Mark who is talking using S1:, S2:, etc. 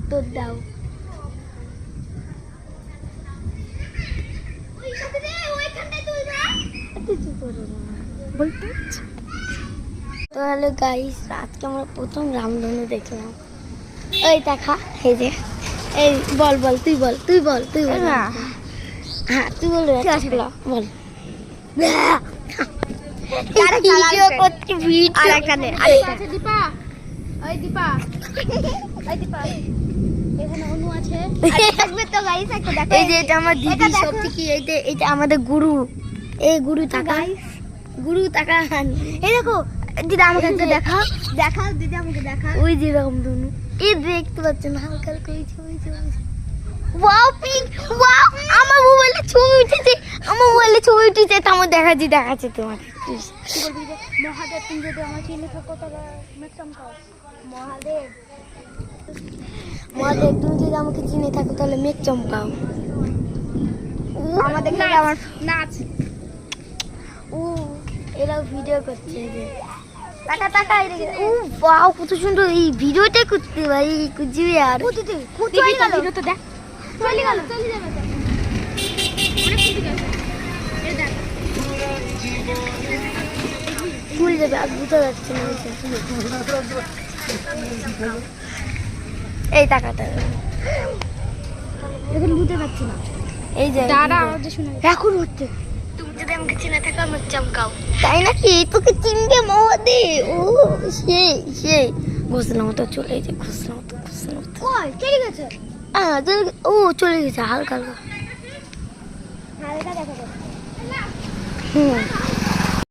S1: উত্তর দাও। তো হ্যালো গাইস, আজকে আমরা প্রথম রামধনু দেখলাম। এই দেখা, এই যে, এই বল বল তুই বল তুই বল তুই বল। হ্যাঁ তুই বল বল। ভিডিও করছি ভিডিও। আর একটা নে, আরেকটা আছে দীপা। ওই দীপা, ওই দীপা, এখানে অনু আছে। থাকবে তো গাইস, একটা দেখো। এই যে এটা আমার দিদি সবথেকে, এইটা আমাদের গুরু। এই গুরু তাকা, গুরু তাকা। এই দেখো দিদা, আমাকে একটা দেখা, দেখা দিদি আমাকে দেখা। ওই যে রামধনু, এই দেখতে পাচ্ছেন হালকা হালকা ওই যে। ওয়াও পিক, ওয়াও, আমার মোবাইলে ছবি উঠেছে, আমার মোবাইলে ছবি উঠেছে। তো আমার দেখাচ্ছে তোমাকে। কি বলবি যে মহাদেব, তুমি যদি আমার চিনে থাকো তাহলে মেক চমকাও। মহাদেব, মহাদেব তুমি যদি আমাকে চিনে থাকো তাহলে মেক চমকাও। আমাদের আমার নাচ। ও এরাও ভিডিও করছে। টাকা টাকা, ও ওয়াও কত সুন্দর। এই ভিডিওটা করতে ভাই কুজিবে। আর কোথায় গেল ভিডিও? তো দেখ চলে গেল, চলে যাবে তো অনেক কিছু গেছে। এই দেখ ভুল যাবে, আর বুঝতে যাচ্ছে না। এই টাকাটা এখন বুঝতে পারছি না। এই যে দাঁড়া, আওয়াজ শুনে এখন হচ্ছে। তুমি যদি আমাকে চিনে থাকো আমাকে চমকাও। তাই নাকি? তোকে চিনবে মহাদেব। ও সেই ঘোষণা মতো চলে গেছে, ঘোষণা মতো কই চলে গেছে। ও চলে গেছে হালকা হালকা দেখা যাচ্ছে।